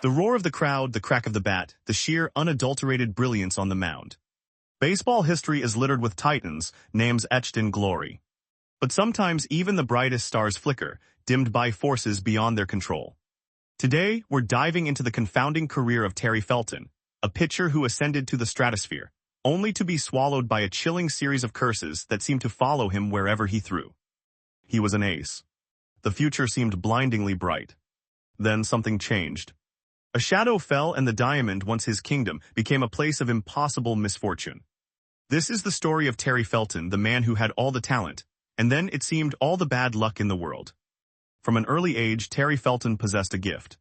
The roar of the crowd, the crack of the bat, the sheer, unadulterated brilliance on the mound. Baseball history is littered with titans, names etched in glory. But sometimes even the brightest stars flicker, dimmed by forces beyond their control. Today, we're diving into the confounding career of Terry Felton, a pitcher who ascended to the stratosphere, only to be swallowed by a chilling series of curses that seemed to follow him wherever he threw. He was an ace. The future seemed blindingly bright. Then something changed. A shadow fell and the diamond, once his kingdom, became a place of impossible misfortune. This is the story of Terry Felton, the man who had all the talent, and then it seemed all the bad luck in the world. From an early age, Terry Felton possessed a gift.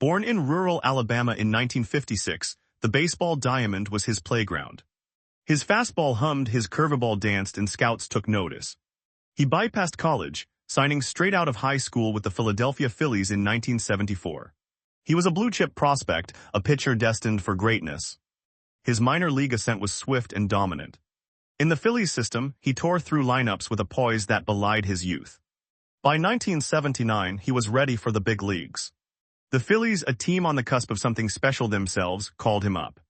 Born in rural Alabama in 1956, the baseball diamond was his playground. His fastball hummed, his curveball danced, and scouts took notice. He bypassed college, signing straight out of high school with the Philadelphia Phillies in 1974. He was a blue-chip prospect, a pitcher destined for greatness. His minor league ascent was swift and dominant. In the Phillies system, he tore through lineups with a poise that belied his youth. By 1979, he was ready for the big leagues. The Phillies, a team on the cusp of something special themselves, called him up.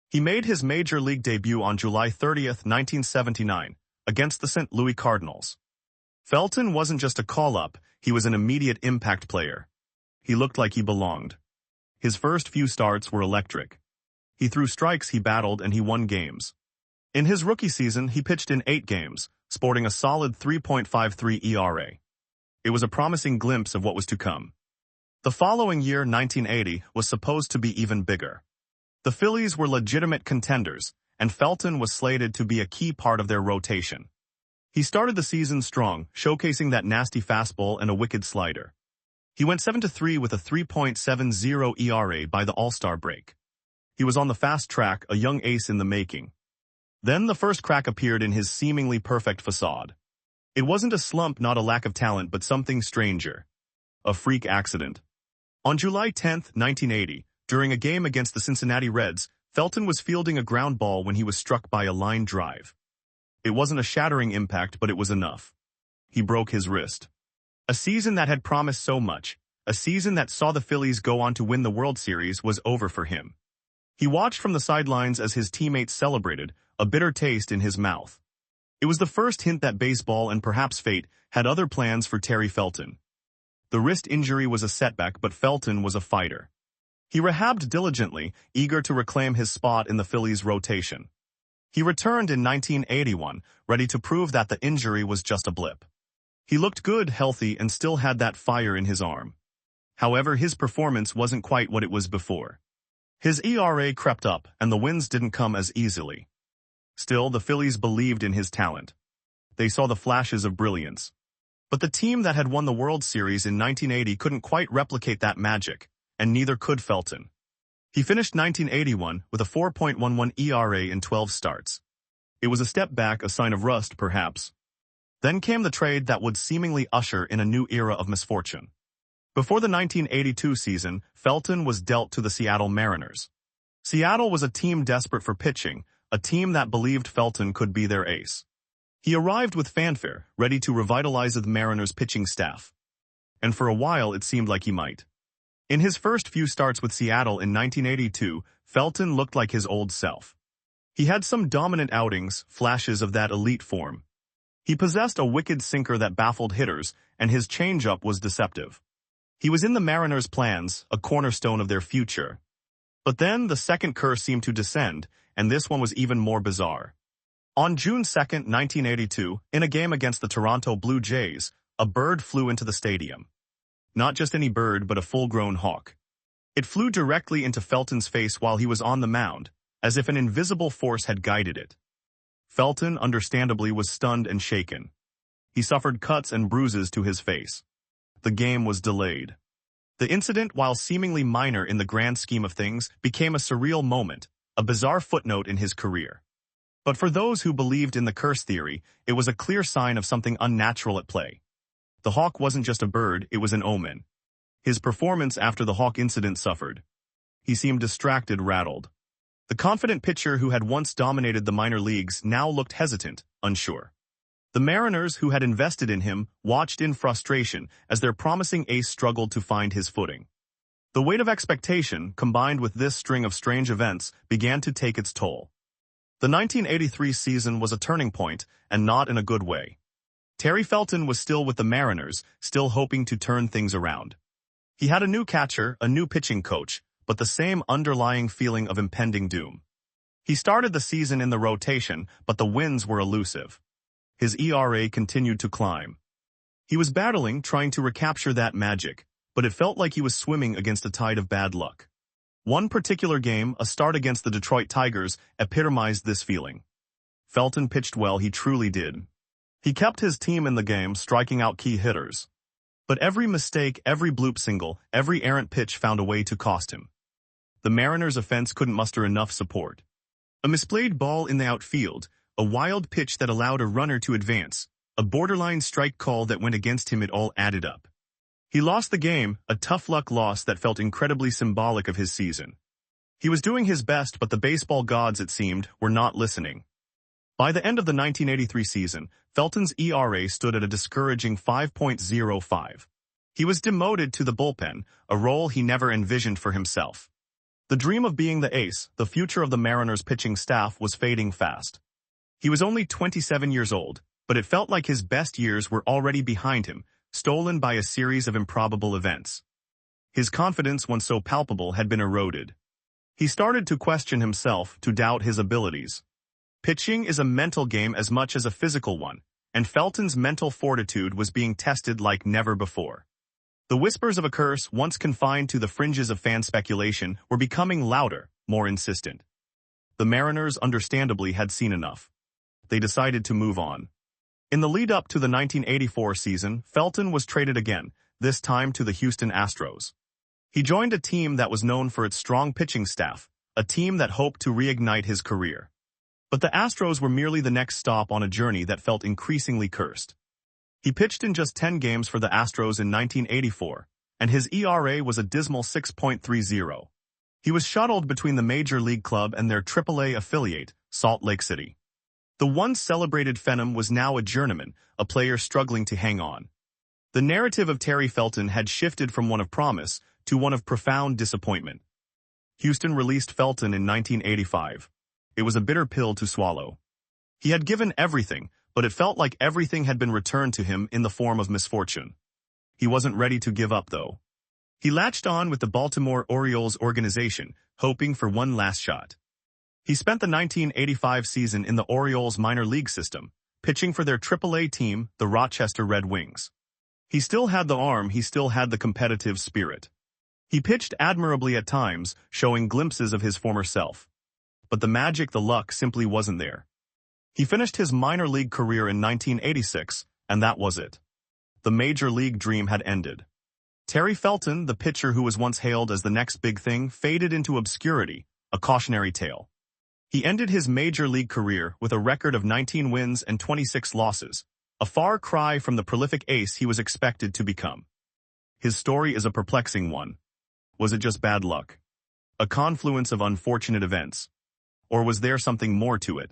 He made his major league debut on July 30, 1979, against the St. Louis Cardinals. Felton wasn't just a call-up, he was an immediate impact player. He looked like he belonged. His first few starts were electric. He threw strikes, he battled, and he won games. In his rookie season, he pitched in 8 games, sporting a solid 3.53 ERA. It was a promising glimpse of what was to come. The following year, 1980, was supposed to be even bigger. The Phillies were legitimate contenders, and Felton was slated to be a key part of their rotation. He started the season strong, showcasing that nasty fastball and a wicked slider. He went 7-3 with a 3.70 ERA by the All-Star break. He was on the fast track, a young ace in the making. Then the first crack appeared in his seemingly perfect facade. It wasn't a slump, not a lack of talent, but something stranger. A freak accident. On July 10, 1980, during a game against the Cincinnati Reds, Felton was fielding a ground ball when he was struck by a line drive. It wasn't a shattering impact, but it was enough. He broke his wrist. A season that had promised so much, a season that saw the Phillies go on to win the World Series, was over for him. He watched from the sidelines as his teammates celebrated, a bitter taste in his mouth. It was the first hint that baseball and perhaps fate had other plans for Terry Felton. The wrist injury was a setback, but Felton was a fighter. He rehabbed diligently, eager to reclaim his spot in the Phillies' rotation. He returned in 1981, ready to prove that the injury was just a blip. He looked good, healthy, and still had that fire in his arm. However, his performance wasn't quite what it was before. His ERA crept up, and the wins didn't come as easily. Still, the Phillies believed in his talent. They saw the flashes of brilliance. But the team that had won the World Series in 1980 couldn't quite replicate that magic, and neither could Felton. He finished 1981 with a 4.11 ERA in 12 starts. It was a step back, a sign of rust, perhaps. Then came the trade that would seemingly usher in a new era of misfortune. Before the 1982 season, Felton was dealt to the Seattle Mariners. Seattle was a team desperate for pitching, a team that believed Felton could be their ace. He arrived with fanfare, ready to revitalize the Mariners' pitching staff. And for a while it seemed like he might. In his first few starts with Seattle in 1982, Felton looked like his old self. He had some dominant outings, flashes of that elite form. He possessed a wicked sinker that baffled hitters, and his changeup was deceptive. He was in the Mariners' plans, a cornerstone of their future. But then the second curse seemed to descend, and this one was even more bizarre. On June 2, 1982, in a game against the Toronto Blue Jays, a bird flew into the stadium. Not just any bird, but a full-grown hawk. It flew directly into Felton's face while he was on the mound, as if an invisible force had guided it. Felton, understandably, was stunned and shaken. He suffered cuts and bruises to his face. The game was delayed. The incident, while seemingly minor in the grand scheme of things, became a surreal moment, a bizarre footnote in his career. But for those who believed in the curse theory, it was a clear sign of something unnatural at play. The hawk wasn't just a bird, it was an omen. His performance after the hawk incident suffered. He seemed distracted, rattled. The confident pitcher who had once dominated the minor leagues now looked hesitant, unsure. The Mariners, who had invested in him, watched in frustration as their promising ace struggled to find his footing. The weight of expectation, combined with this string of strange events, began to take its toll. The 1983 season was a turning point, and not in a good way. Terry Felton was still with the Mariners, still hoping to turn things around. He had a new catcher, a new pitching coach, but the same underlying feeling of impending doom. He started the season in the rotation, but the wins were elusive. His ERA continued to climb. He was battling, trying to recapture that magic, but it felt like he was swimming against a tide of bad luck. One particular game, a start against the Detroit Tigers, epitomized this feeling. Felton pitched well, he truly did. He kept his team in the game, striking out key hitters. But every mistake, every bloop single, every errant pitch found a way to cost him. The Mariners' offense couldn't muster enough support. A misplayed ball in the outfield, a wild pitch that allowed a runner to advance, a borderline strike call that went against him, it all added up. He lost the game, a tough luck loss that felt incredibly symbolic of his season. He was doing his best, but the baseball gods, it seemed, were not listening. By the end of the 1983 season, Felton's ERA stood at a discouraging 5.05. He was demoted to the bullpen, a role he never envisioned for himself. The dream of being the ace, the future of the Mariners' pitching staff, was fading fast. He was only 27 years old, but it felt like his best years were already behind him, stolen by a series of improbable events. His confidence, once so palpable, had been eroded. He started to question himself, to doubt his abilities. Pitching is a mental game as much as a physical one, and Felton's mental fortitude was being tested like never before. The whispers of a curse, once confined to the fringes of fan speculation, were becoming louder, more insistent. The Mariners understandably had seen enough. They decided to move on. In the lead-up to the 1984 season, Felton was traded again, this time to the Houston Astros. He joined a team that was known for its strong pitching staff, a team that hoped to reignite his career. But the Astros were merely the next stop on a journey that felt increasingly cursed. He pitched in just 10 games for the Astros in 1984, and his ERA was a dismal 6.30. He was shuttled between the Major League Club and their AAA affiliate, Salt Lake City. The once celebrated Phenom was now a journeyman, a player struggling to hang on. The narrative of Terry Felton had shifted from one of promise to one of profound disappointment. Houston released Felton in 1985. It was a bitter pill to swallow. He had given everything, but it felt like everything had been returned to him in the form of misfortune. He wasn't ready to give up, though. He latched on with the Baltimore Orioles organization, hoping for one last shot. He spent the 1985 season in the Orioles minor league system, pitching for their AAA team, the Rochester Red Wings. He still had the arm, he still had the competitive spirit. He pitched admirably at times, showing glimpses of his former self. But the magic, the luck, simply wasn't there. He finished his minor league career in 1986, and that was it. The major league dream had ended. Terry Felton, the pitcher who was once hailed as the next big thing, faded into obscurity, a cautionary tale. He ended his major league career with a record of 19 wins and 26 losses, a far cry from the prolific ace he was expected to become. His story is a perplexing one. Was it just bad luck? A confluence of unfortunate events? Or was there something more to it?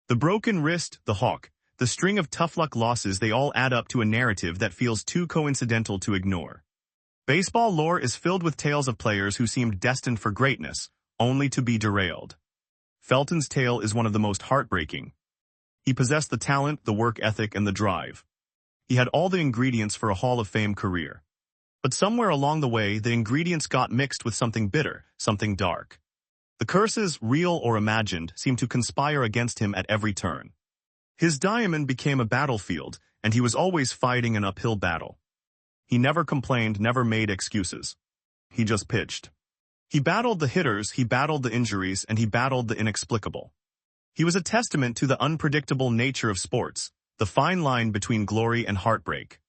The broken wrist, the hawk, the string of tough luck losses, they all add up to a narrative that feels too coincidental to ignore. Baseball lore is filled with tales of players who seemed destined for greatness, only to be derailed. Felton's tale is one of the most heartbreaking. He possessed the talent, the work ethic, and the drive. He had all the ingredients for a Hall of Fame career. But somewhere along the way, the ingredients got mixed with something bitter, something dark. The curses, real or imagined, seemed to conspire against him at every turn. His diamond became a battlefield, and he was always fighting an uphill battle. He never complained, never made excuses. He just pitched. He battled the hitters, he battled the injuries, and he battled the inexplicable. He was a testament to the unpredictable nature of sports, the fine line between glory and heartbreak.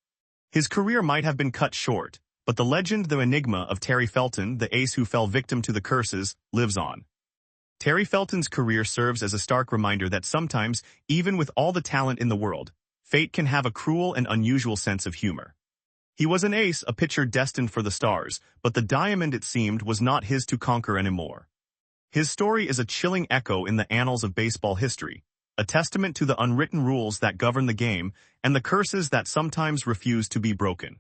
His career might have been cut short, but the legend, the enigma of Terry Felton, the ace who fell victim to the curses, lives on. Terry Felton's career serves as a stark reminder that sometimes, even with all the talent in the world, fate can have a cruel and unusual sense of humor. He was an ace, a pitcher destined for the stars, but the diamond, it seemed, was not his to conquer anymore. His story is a chilling echo in the annals of baseball history, a testament to the unwritten rules that govern the game and the curses that sometimes refuse to be broken.